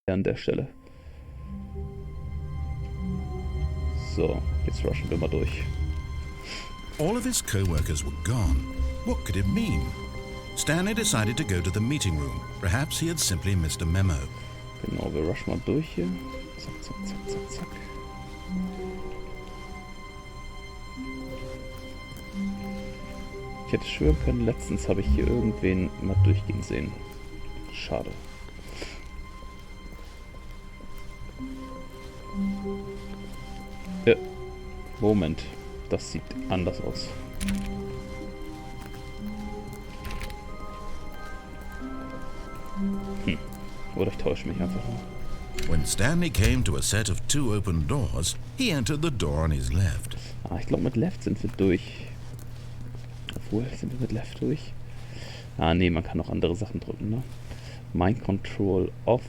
an der Stelle. So, jetzt rushen wir mal durch. All of his co-workers were gone. What could it mean? Stanley decided to go to the meeting room. Perhaps he had simply missed a memo. Genau, wir rushen mal durch hier. Zack, zack, zack, zack, zack. Ich hätte schwören können, letztens habe ich hier irgendwen mal durchgehen sehen. Schade. Moment, das sieht anders aus. Oder ich täusche mich einfach nur. When Stanley came to a set of 2 open doors, he entered the door on his left. Ich glaube mit Left sind wir durch. Obwohl, sind wir mit Left durch? Nee, man kann auch andere Sachen drücken, ne? Mind Control Off.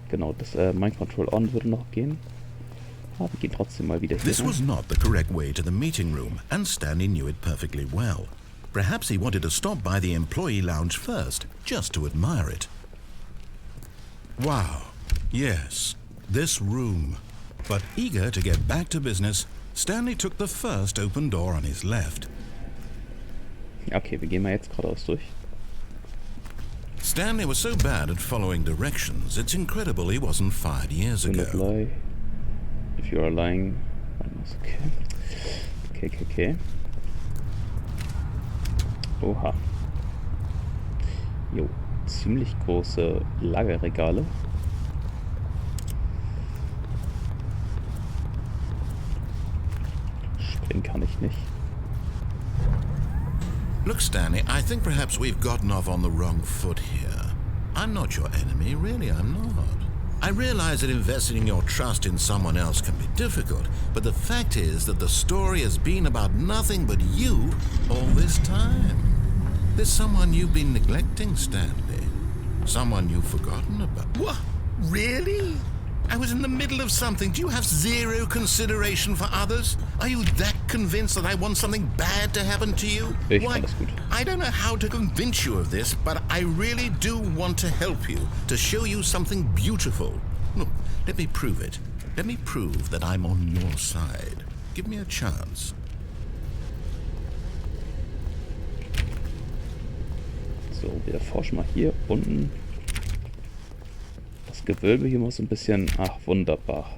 Genau, das Mind Control On würde noch gehen. Wir gehen trotzdem mal wieder hier. This was not the correct way to the meeting room, and Stanley knew it perfectly well. Perhaps he wanted to stop by the employee lounge first, just to admire it. Wow, yes, this room. But eager to get back to business, Stanley took the first open door on his left. Okay, wir gehen mal jetzt geradeaus durch. Stanley was so bad at following directions, it's incredible he wasn't fired years Do not ago. lie. If you are lying, okay. Okay. Oha. Jo, ziemlich große Lagerregale. Springen kann ich nicht. Look, Stanley, I think perhaps we've gotten off on the wrong foot here. I'm not your enemy, really, I'm not. I realize that investing your trust in someone else can be difficult, but the fact is that the story has been about nothing but you all this time. There's someone you've been neglecting, Stanley. Someone you've forgotten about. What? Really? I was in the middle of something. Do you have zero consideration for others? Are you that convinced that I want something bad to happen to you? Why? I don't know how to convince you of this, but I really do want to help you, to show you something beautiful. Look, let me prove it. Let me prove that I'm on your side. Give me a chance. So, wir erforschen mal hier unten. Das Gewölbe hier muss ein bisschen... Ach, wunderbar.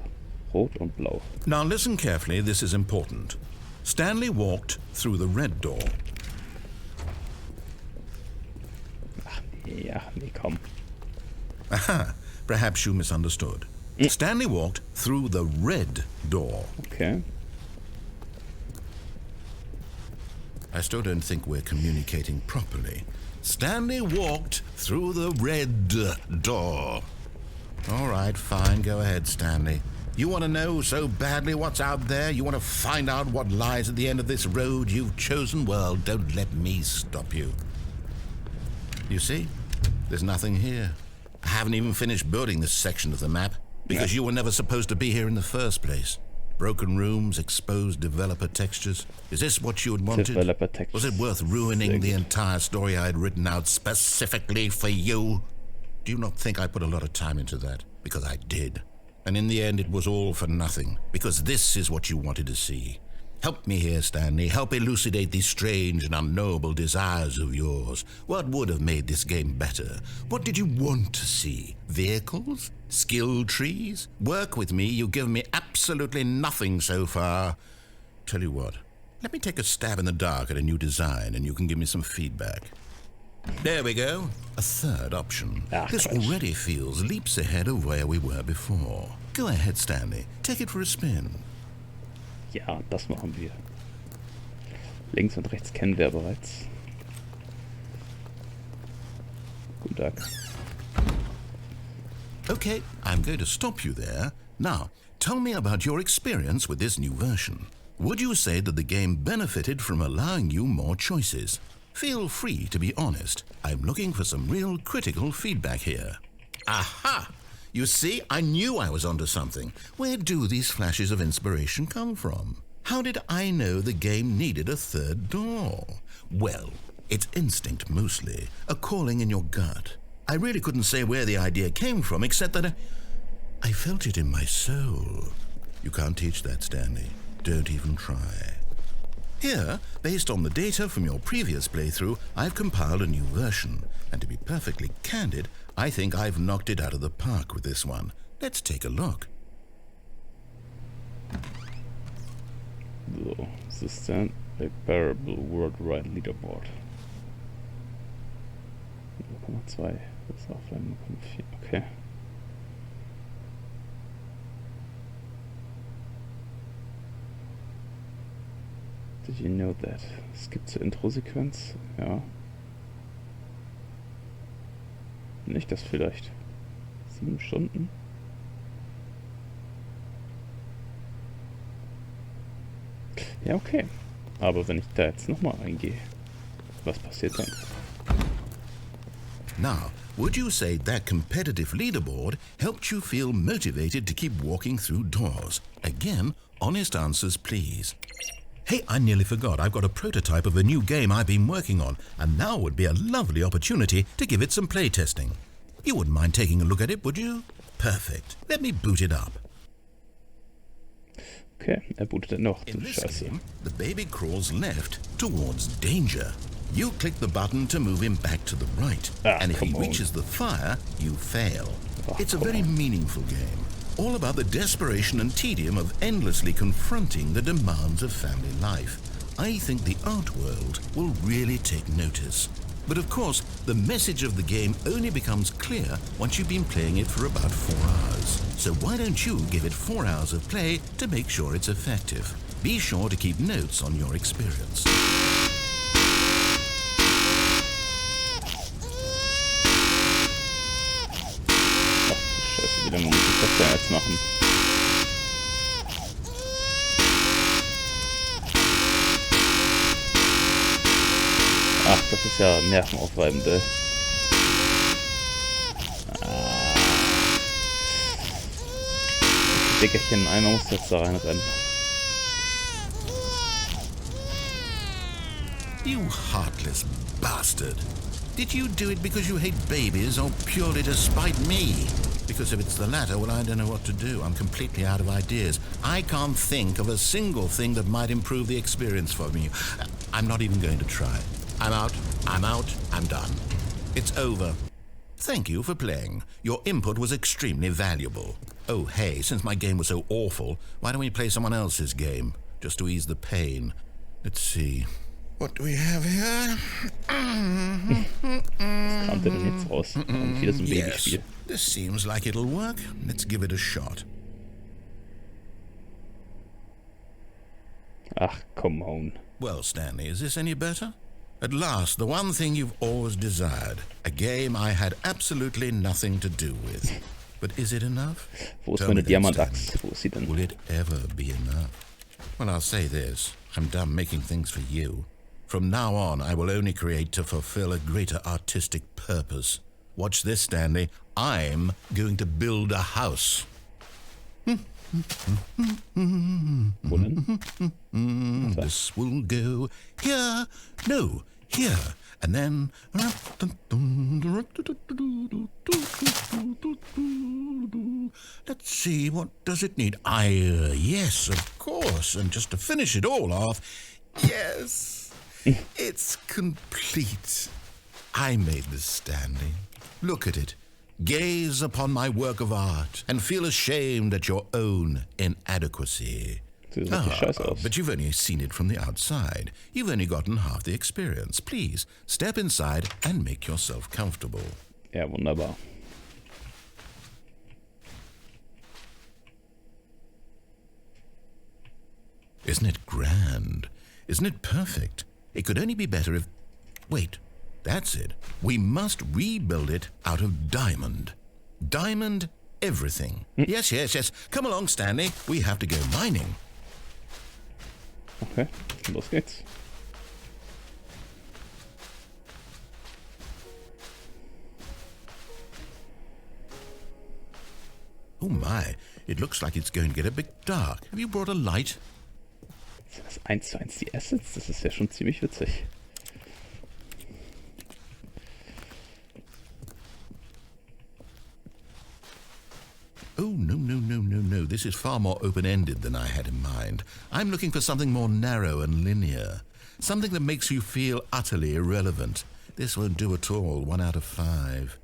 Rot und blau. Now listen carefully, this is important. Stanley walked through the red door. Ach, ja, nee, komm. Aha, perhaps you misunderstood. Stanley walked through the red door. Okay. I still don't think we're communicating properly. Stanley walked through the red door. All right, fine, go ahead, Stanley. You want to know so badly what's out there? You want to find out what lies at the end of this road you've chosen? Well, don't let me stop you. You see? There's nothing here. I haven't even finished building this section of the map, because you were never supposed to be here in the first place. Broken rooms, exposed developer textures. Is this what you had wanted? Developer textures. Was it worth ruining the entire story I had written out specifically for you? Do you not think I put a lot of time into that? Because I did. And in the end, it was all for nothing. Because this is what you wanted to see. Help me here, Stanley. Help elucidate these strange and unknowable desires of yours. What would have made this game better? What did you want to see? Vehicles? Skill trees? Work with me. You've given me absolutely nothing so far. Tell you what. Let me take a stab in the dark at a new design, and you can give me some feedback. There we go. A third option. This already feels leaps ahead of where we were before. Go ahead, Stanley. Take it for a spin. Ja, das machen wir. Links und rechts kennen wir bereits. Guten Tag. Okay, I'm going to stop you there. Now, tell me about your experience with this new version. Would you say that the game benefited from allowing you more choices? Feel free to be honest. I'm looking for some real critical feedback here. Aha! You see, I knew I was onto something. Where do these flashes of inspiration come from? How did I know the game needed a third door? Well, it's instinct mostly, a calling in your gut. I really couldn't say where the idea came from, except that I felt it in my soul. You can't teach that, Stanley. Don't even try. Here, based on the data from your previous playthrough, I've compiled a new version. And to be perfectly candid, I think I've knocked it out of the park with this one. Let's take a look. So, es ist ein Parable Worldwide Leaderboard. 0,2, das ist offline 0,4, okay. Did you know that? Es gibt zur Intro-Sequenz, ja. Nicht das vielleicht. 7 Stunden? Ja, okay. Aber wenn ich da jetzt nochmal reingehe, was passiert dann? Now, would you say that competitive leaderboard helped you feel motivated to keep walking through doors? Again, honest answers, please. Hey, I nearly forgot. I've got a prototype of a new game I've been working on, and now would be a lovely opportunity to give it some playtesting. You wouldn't mind taking a look at it, would you? Perfect. Let me boot it up. Okay, bootet noch. In this Scheiße. game, the baby crawls left towards danger. You click the button to move him back to the right, and if he reaches the fire, you fail. It's a very meaningful game, all about the desperation and tedium of endlessly confronting the demands of family life. I think the art world will really take notice. But of course, the message of the game only becomes clear once you've been playing it for about 4 hours. So why don't you give it 4 hours of play to make sure it's effective? Be sure to keep notes on your experience. Scheiße, wie lange muss ich das denn jetzt machen? Ach, das ist ja nervenaufreibend, ey. Dickerchen, einmal muss jetzt da reinrennen. You heartless bastard. Did you do it because you hate babies or purely to spite me? Because if it's the latter, well, I don't know what to do. I'm completely out of ideas. I can't think of a single thing that might improve the experience for me. I'm not even going to try. I'm out, I'm done. It's over. Thank you for playing. Your input was extremely valuable. Oh, hey, since my game was so awful, why don't we play someone else's game? Just to ease the pain. Let's see. What do we have here? Was kam denn jetzt raus? Und wieder so ein Babyspiel. This seems like it'll work. Let's give it a shot. Ach, come on. Well, Stanley, is this any better? At last, the one thing you've always desired. A game I had absolutely nothing to do with. But is it enough? Wo ist meine Diamantachs? Wo ist sie denn? Will it ever be enough? Well, I'll say this. I'm done making things for you. From now on, I will only create to fulfill a greater artistic purpose. Watch this, Stanley. I'm going to build a house. Wo denn? This will go here. No, here. And then... Let's see, what does it need? Yes, of course. And just to finish it all off, yes, it's complete. I made this, Stanley. Look at it. Gaze upon my work of art and feel ashamed at your own inadequacy. But you've only seen it from the outside. You've only gotten half the experience. Please, step inside and make yourself comfortable. Ja, wunderbar. Isn't it grand? Isn't it perfect? It could only be better if... Wait, that's it. We must rebuild it out of diamond. Diamond everything. Yes. Come along, Stanley. We have to go mining. Okay, los geht's. Oh my, it looks like it's going to get a bit dark. Have you brought a light? Sind das 1:1 die Assets? Das ist ja schon ziemlich witzig. Oh, no, no, no, no, no. This is far more open-ended than I had in mind. I'm looking for something more narrow and linear. Something that makes you feel utterly irrelevant. This won't do at all. 1 out of 5.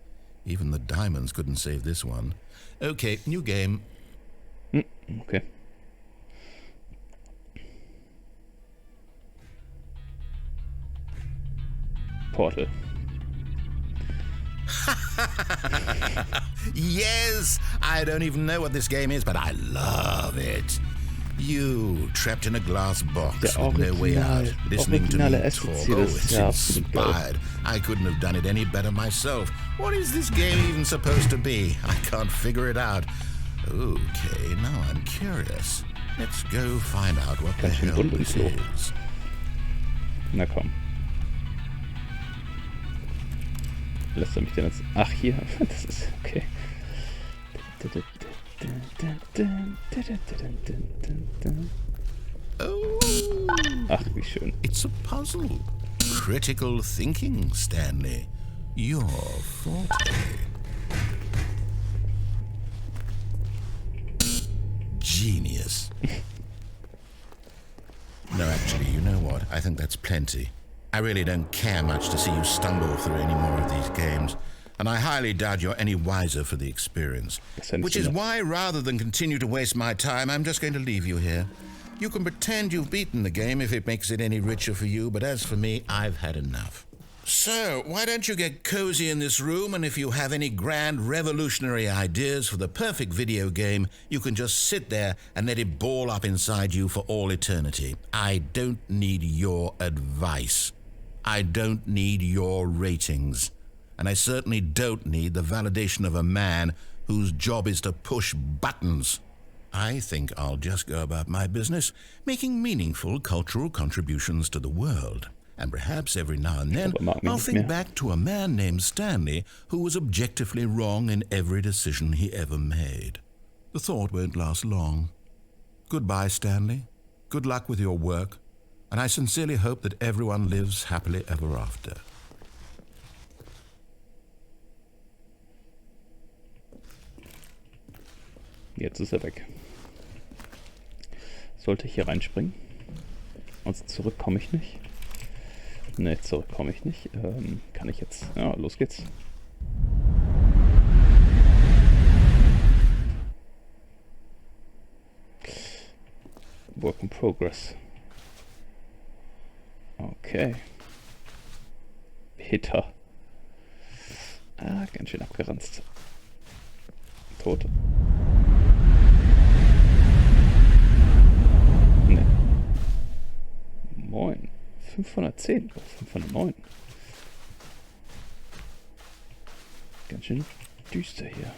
Even the diamonds couldn't save this one. Okay, new game. Okay. Portal. Yes! I don't even know what this game is, but I love it. You, trapped in a glass box with no way out, listening to me talk. Oh, it's inspired. I couldn't have done it any better myself. What is this game even supposed to be? I can't figure it out. Okay, now I'm curious. Let's go find out what the hell this is. Na komm. Lässt er mich denn jetzt... Ach, hier. Das ist... Okay. Oh. Ach, wie schön. It's a puzzle. Critical thinking, Stanley. Your forte. Genius. No, actually, you know what? I think that's plenty. I really don't care much to see you stumble through any more of these games, and I highly doubt you're any wiser for the experience. Which is why, rather than continue to waste my time, I'm just going to leave you here. You can pretend you've beaten the game if it makes it any richer for you, but as for me, I've had enough. So, why don't you get cozy in this room, and if you have any grand revolutionary ideas for the perfect video game, you can just sit there and let it ball up inside you for all eternity. I don't need your advice. I don't need your ratings. And I certainly don't need the validation of a man whose job is to push buttons. I think I'll just go about my business, making meaningful cultural contributions to the world. And perhaps every now and then, I'll think back to a man named Stanley who was objectively wrong in every decision he ever made. The thought won't last long. Goodbye, Stanley. Good luck with your work. And I sincerely hope that everyone lives happily ever after. Jetzt ist er weg. Sollte ich hier reinspringen? Also zurück komme ich nicht. Ne, zurück komme ich nicht. Kann ich jetzt... Ja, los geht's. Work in progress. Okay. Hitter. Ah, ganz schön abgeranzt. Tot. Ne. Moin. 510. Oh, 509. Ganz schön düster hier.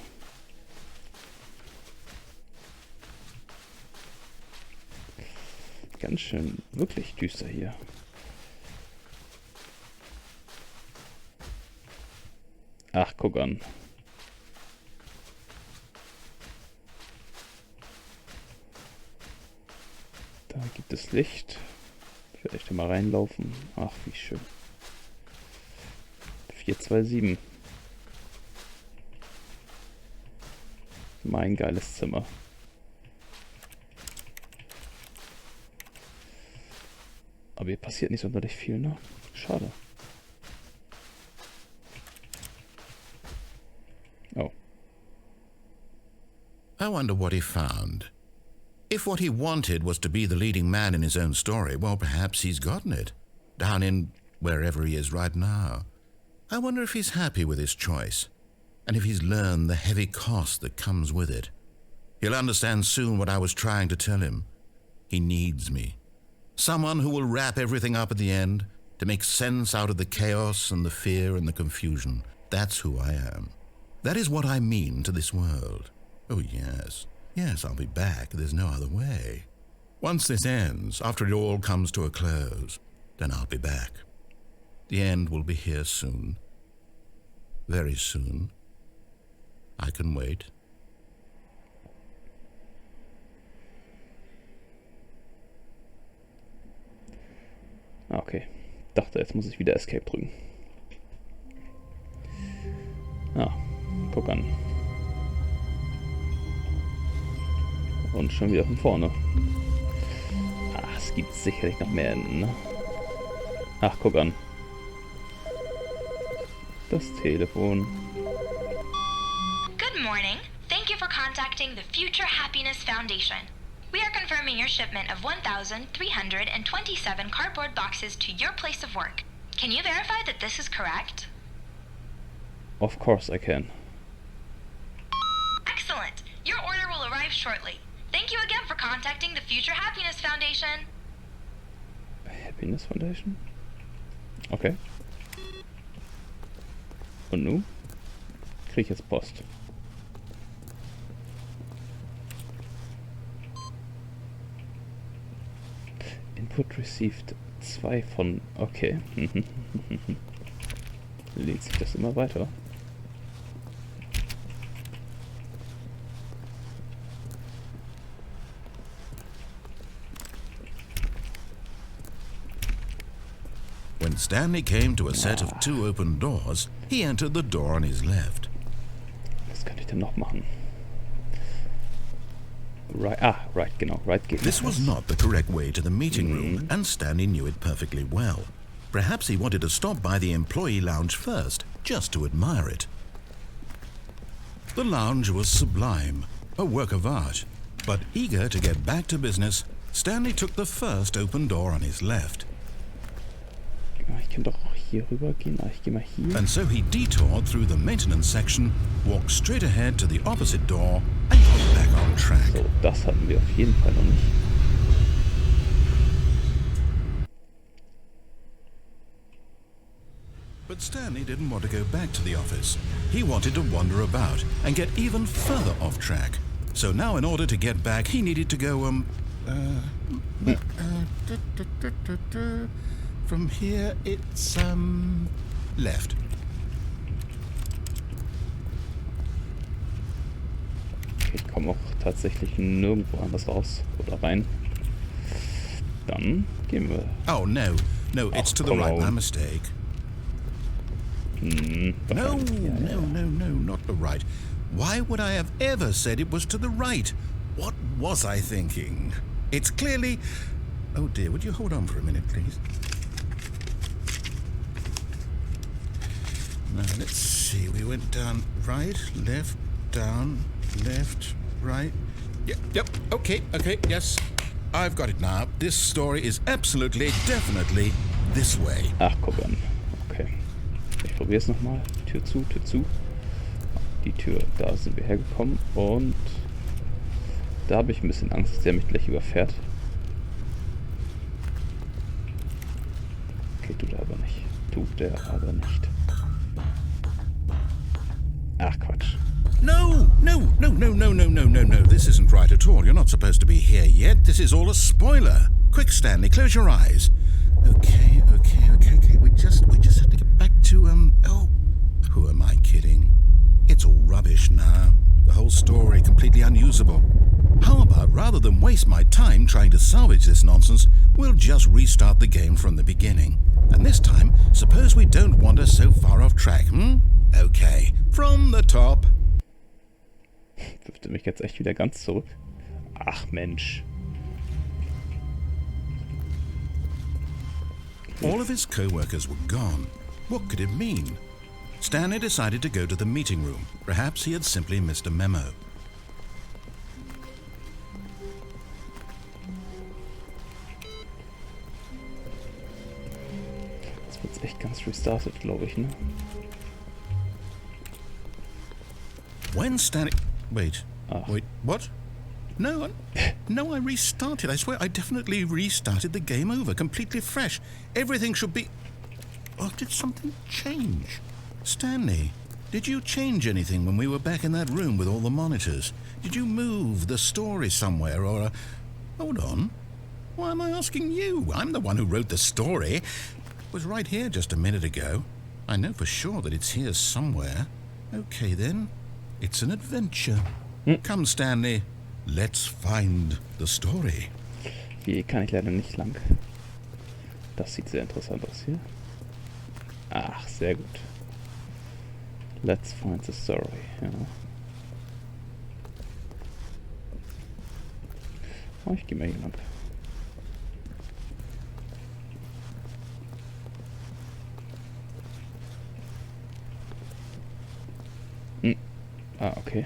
Ganz schön wirklich düster hier. Ach, guck an. Da gibt es Licht. Vielleicht mal reinlaufen. Ach, wie schön. 427. Mein geiles Zimmer. Aber hier passiert nicht sonderlich viel, ne? Schade. Oh. I wonder what he found. If what he wanted was to be the leading man in his own story, well, perhaps he's gotten it. Down in wherever he is right now. I wonder if he's happy with his choice. And if he's learned the heavy cost that comes with it. He'll understand soon what I was trying to tell him. He needs me. Someone who will wrap everything up at the end, to make sense out of the chaos and the fear and the confusion. That's who I am. That is what I mean to this world. Oh, yes. Yes, I'll be back. There's no other way. Once this ends, after it all comes to a close, then I'll be back. The end will be here soon. Very soon. I can wait. Okay. Dachte, jetzt muss ich wieder Escape drücken. Ah, guck an. Und schon wieder von vorne. Ach, es gibt sicherlich noch mehr Enden, ne? Ach, guck an. Das Telefon. Good morning. Thank you for contacting the Future Happiness Foundation. We are confirming your shipment of 1,327 cardboard boxes to your place of work. Can you verify that this is correct? Of course I can. Excellent. Your order will arrive shortly. Thank you again for contacting the Future Happiness Foundation. Happiness Foundation? Okay. Und nun? Krieg ich jetzt Post. Input received 2 von... Okay. Lädt sich das immer weiter. When Stanley came to a set of 2 open doors, he entered the door on his left. Was kann ich denn noch machen? Right, right, genau, right geht. This was not the correct way to the meeting room, and Stanley knew it perfectly well. Perhaps he wanted to stop by the employee lounge first, just to admire it. The lounge was sublime, a work of art. But eager to get back to business, Stanley took the first open door on his left. Ich kann doch auch hier rüber gehen. Ich gehe mal hier. And so he detoured through the maintenance section, walked straight ahead to the opposite door, and got back on track. So, das hatten wir auf jeden Fall noch nicht. But Stanley didn't want to go back to the office. He wanted to wander about and get even further off track. So now in order to get back, he needed to go, from here it's, left. Ich komme auch tatsächlich nirgendwo anders raus oder rein. Dann gehen wir. Oh, no, it's to the right, my mistake. No, not the right. Why would I have ever said it was to the right? What was I thinking? It's clearly... Oh dear, would you hold on for a minute, please? Now, let's see. We went down right, left, down, left, right. Yep, okay, yes. I've got it now. This story is absolutely, definitely this way. Ach, guck an. Okay. Ich probiere es nochmal. Tür zu, Tür zu. Die Tür, da sind wir hergekommen und da habe ich ein bisschen Angst, dass der mich gleich überfährt. Okay, tut er aber nicht. Tut er aber nicht. Ach, Quatsch. No. This isn't right at all. You're not supposed to be here yet. This is all a spoiler. Quick, Stanley, close your eyes. Okay. We just have to get back to, oh, who am I kidding? It's all rubbish now. The whole story completely unusable. How about, rather than waste my time trying to salvage this nonsense, we'll just restart the game from the beginning. And this time, suppose we don't wander so far off track, Okay, from the top. Wirft er mich jetzt echt wieder ganz zurück? Ach, Mensch. All of his co-workers were gone. What could it mean? Stanley decided to go to the meeting room. Perhaps he had simply missed a memo. Jetzt wird's echt ganz restartet, glaube ich, ne? When Stanley... Wait, what? No, I restarted. I swear, I definitely restarted the game over, completely fresh. Everything should be... Oh, did something change? Stanley, did you change anything when we were back in that room with all the monitors? Did you move the story somewhere, or... Hold on. Why am I asking you? I'm the one who wrote the story. It was right here just a minute ago. I know for sure that it's here somewhere. Okay, then. It's an adventure. Come, Stanley. Let's find the story. Hier kann ich leider nicht lang. Das sieht sehr interessant aus hier. Ach, sehr gut. Let's find the story. Ja. Oh, ich gehe mal hier lang. Ah, okay.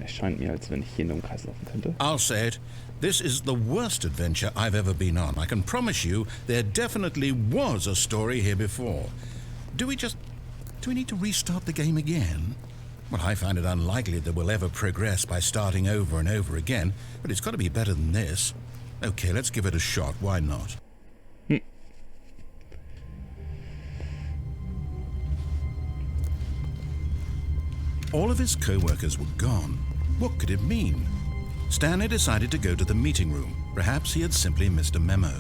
Es scheint mir, als wenn ich hier nur im Kreis laufen könnte. I'll say it. This is the worst adventure I've ever been on. I can promise you there definitely was a story here before. Do we need to restart the game again? Well, I find it unlikely that we'll ever progress by starting over and over again, but it's got to be better than this. Okay, let's give it a shot. Why not? All of his co-workers were gone. What could it mean? Stanley decided to go to the meeting room. Perhaps he had simply missed a memo.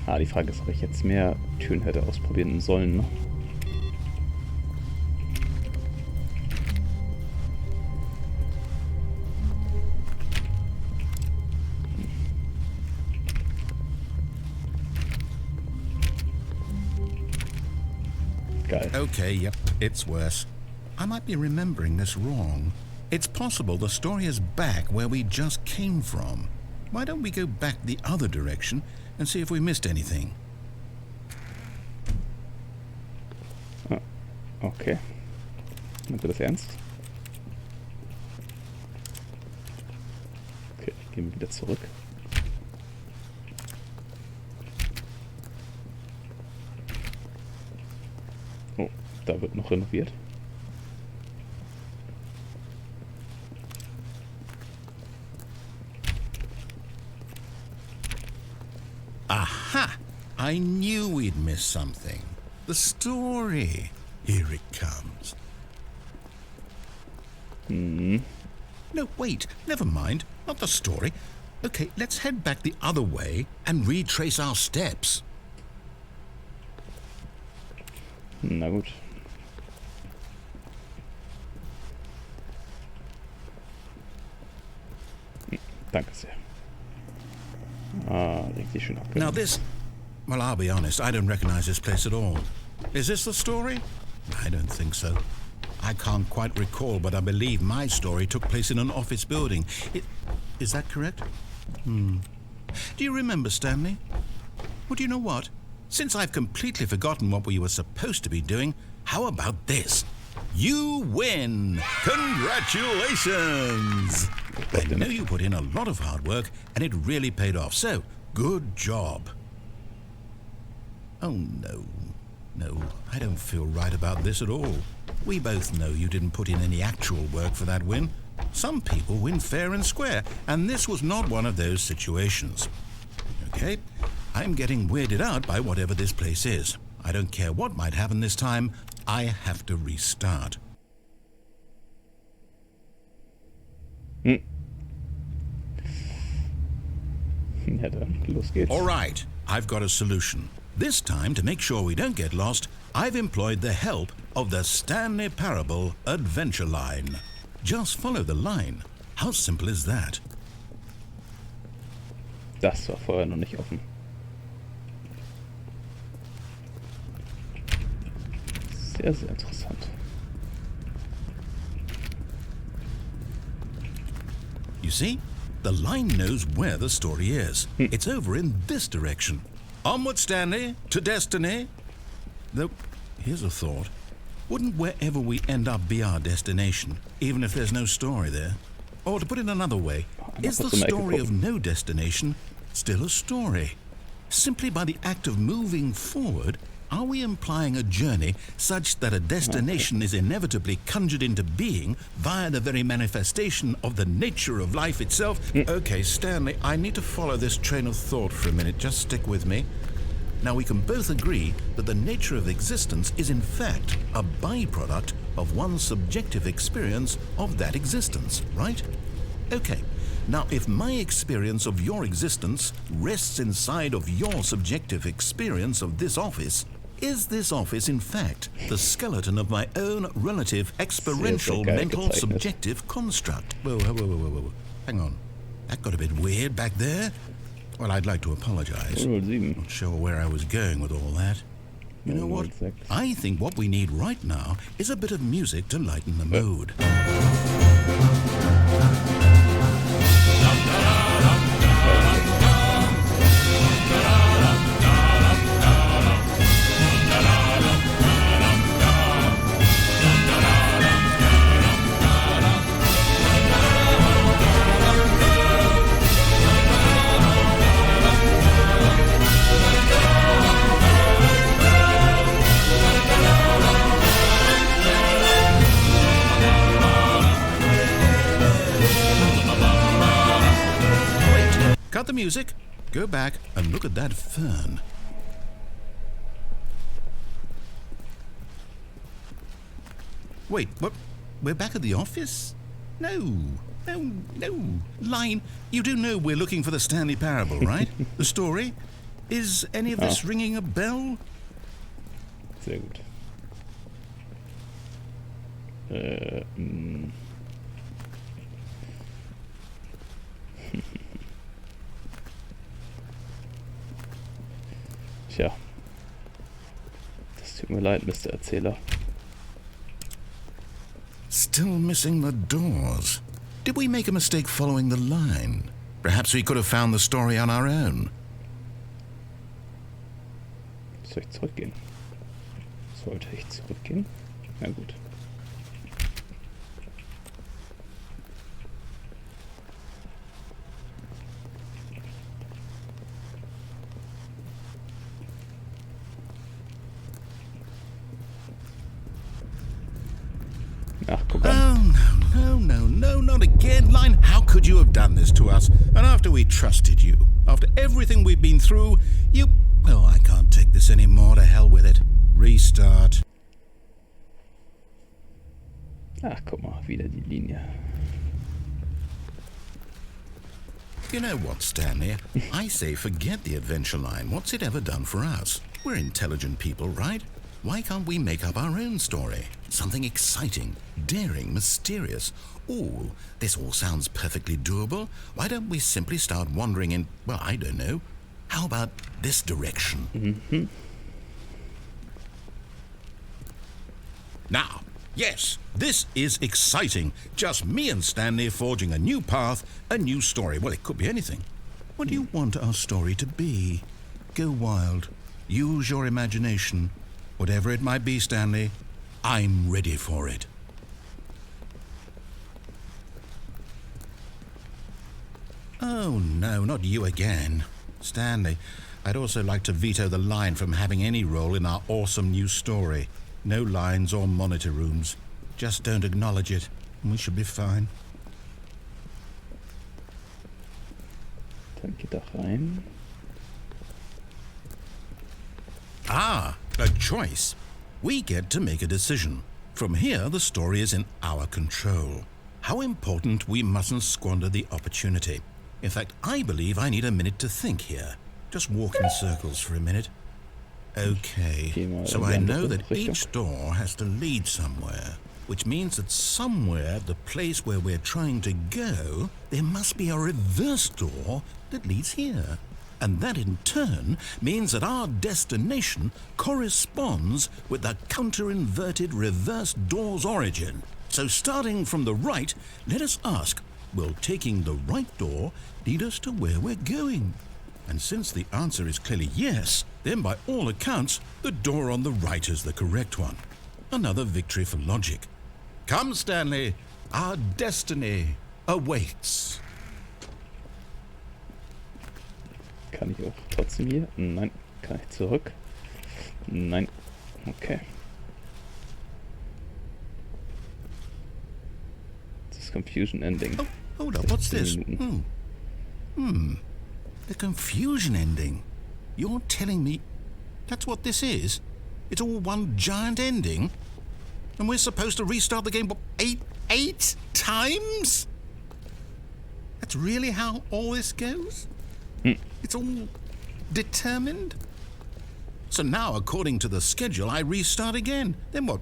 Ah, die Frage ist, ob ich jetzt mehr Türen hätte ausprobieren sollen, ne? Geil. Okay, yep, it's worse. I might be remembering this wrong. It's possible the story is back where we just came from. Why don't we go back the other direction and see if we missed anything? Ah, okay. Meint ihr das ernst? Okay, gehen wir wieder zurück. Oh, da wird noch renoviert. Aha! I knew we'd miss something. The story. Here it comes. No, wait. Never mind. Not the story. Okay, let's head back the other way and retrace our steps. Na gut. Danke sehr. Ah, richtig schön abgelegt. Now this... Well, I'll be honest, I don't recognize this place at all. Is this the story? I don't think so. I can't quite recall, but I believe my story took place in an office building. Is that correct? Do you remember, Stanley? Well, do you know what? Since I've completely forgotten what we were supposed to be doing, how about this? You win! Congratulations! I know you put in a lot of hard work, and it really paid off, so good job. Oh, no. No, I don't feel right about this at all. We both know you didn't put in any actual work for that win. Some people win fair and square, and this was not one of those situations. Okay, I'm getting weirded out by whatever this place is. I don't care what might happen this time. I have to restart. Ja, dann los geht's. All right, I've got a solution. This time, to make sure we don't get lost, I've employed the help of the Stanley Parable Adventure Line. Just follow the line. How simple is that? Das war vorher noch nicht offen. Sehr, sehr interessant. You see? The line knows where the story is. It's over in this direction. Onward, Stanley, to destiny. Though, here's a thought. Wouldn't wherever we end up be our destination, even if there's no story there? Or to put it another way, is the story of no destination still a story? Simply by the act of moving forward, are we implying a journey such that a destination is inevitably conjured into being via the very manifestation of the nature of life itself? Okay, Stanley, I need to follow this train of thought for a minute. Just stick with me. Now, we can both agree that the nature of existence is in fact a byproduct of one's subjective experience of that existence, right? Okay. Now, if my experience of your existence rests inside of your subjective experience of this office, is this office, in fact, the skeleton of my own relative experiential mental subjective construct? Whoa. Hang on. That got a bit weird back there. Well, I'd like to apologize. Not sure where I was going with all that. You know what? 006. I think what we need right now is a bit of music to lighten the mood. Cut the music, go back and look at that fern. Wait, what? We're back at the office? No. Line, you do know we're looking for the Stanley Parable, right? The story? Is any of this ringing a bell? Sehr gut. Tja. Das tut mir leid, Mr. Erzähler. Still missing the doors. Did we make a mistake following the line? Perhaps we could have found the story on our own. Soll ich zurückgehen? Sollte ich zurückgehen? Na gut. Ach, guck an. Oh, no, not again, Line. How could you have done this to us? And after we trusted you, after everything we've been through, you... Oh, I can't take this anymore. To hell with it. Restart. Ach, guck mal, wieder die Linie. You know what, Stanley? I say forget the adventure line. What's it ever done for us? We're intelligent people, right? Why can't we make up our own story? Something exciting, daring, mysterious. Ooh, this all sounds perfectly doable. Why don't we simply start wandering in, well, I don't know. How about this direction? Mhm. Now, yes, this is exciting. Just me and Stanley forging a new path, a new story. Well, it could be anything. What do you want our story to be? Go wild. Use your imagination. Whatever it might be, Stanley, I'm ready for it. Oh, no, not you again. Stanley, I'd also like to veto the line from having any role in our awesome new story. No lines or monitor rooms. Just don't acknowledge it, and we should be fine. Dann geht da rein. Ah, a choice. We get to make a decision. From here, the story is in our control. How important we mustn't squander the opportunity. In fact, I believe I need a minute to think here. Just walk in circles for a minute. Okay, so I know that each door has to lead somewhere, which means that somewhere, the place where we're trying to go, there must be a reverse door that leads here. And that in turn means that our destination corresponds with the counter-inverted reverse door's origin. So starting from the right, let us ask, will taking the right door lead us to where we're going? And since the answer is clearly yes, then by all accounts, the door on the right is the correct one. Another victory for logic. Come, Stanley, our destiny awaits. Kann ich auch trotzdem hier? Nein. Kann ich zurück? Nein. Okay. Das ist Confusion Ending. Oh, hold up, what's this? 16 Minuten. The confusion ending. You're telling me that's what this is? It's all one giant ending? And we're supposed to restart the game, what, eight times? That's really how all this goes? It's all determined? So now, according to the schedule, I restart again. Then what?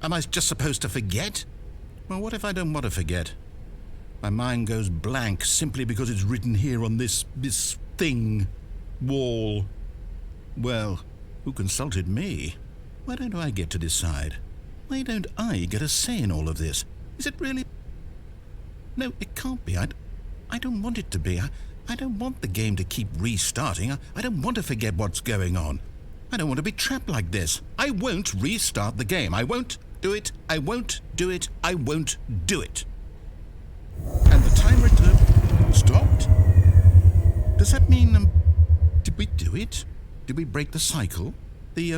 Am I just supposed to forget? Well, what if I don't want to forget? My mind goes blank simply because it's written here on this thing, wall. Well, who consulted me? Why don't I get to decide? Why don't I get a say in all of this? Is it really? No, it can't be. I don't want it to be. I don't want the game to keep restarting. I don't want to forget what's going on. I don't want to be trapped like this. I won't restart the game. I won't do it. I won't do it. I won't do it. And the timer stopped? Does that mean, did we do it? Did we break the cycle? The,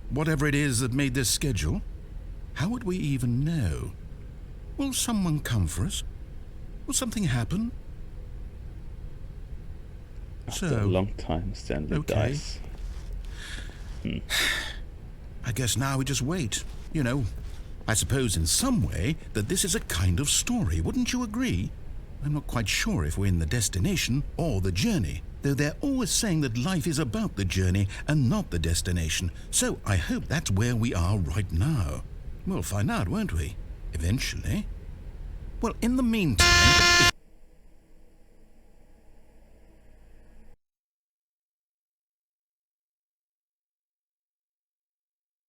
whatever it is that made this schedule? How would we even know? Will someone come for us? Will something happen? After a long time, Stanley dies. I guess now we just wait. You know, I suppose in some way that this is a kind of story. Wouldn't you agree? I'm not quite sure if we're in the destination or the journey, though they're always saying that life is about the journey and not the destination. So I hope that's where we are right now. We'll find out, won't we? Eventually. Well, in the meantime...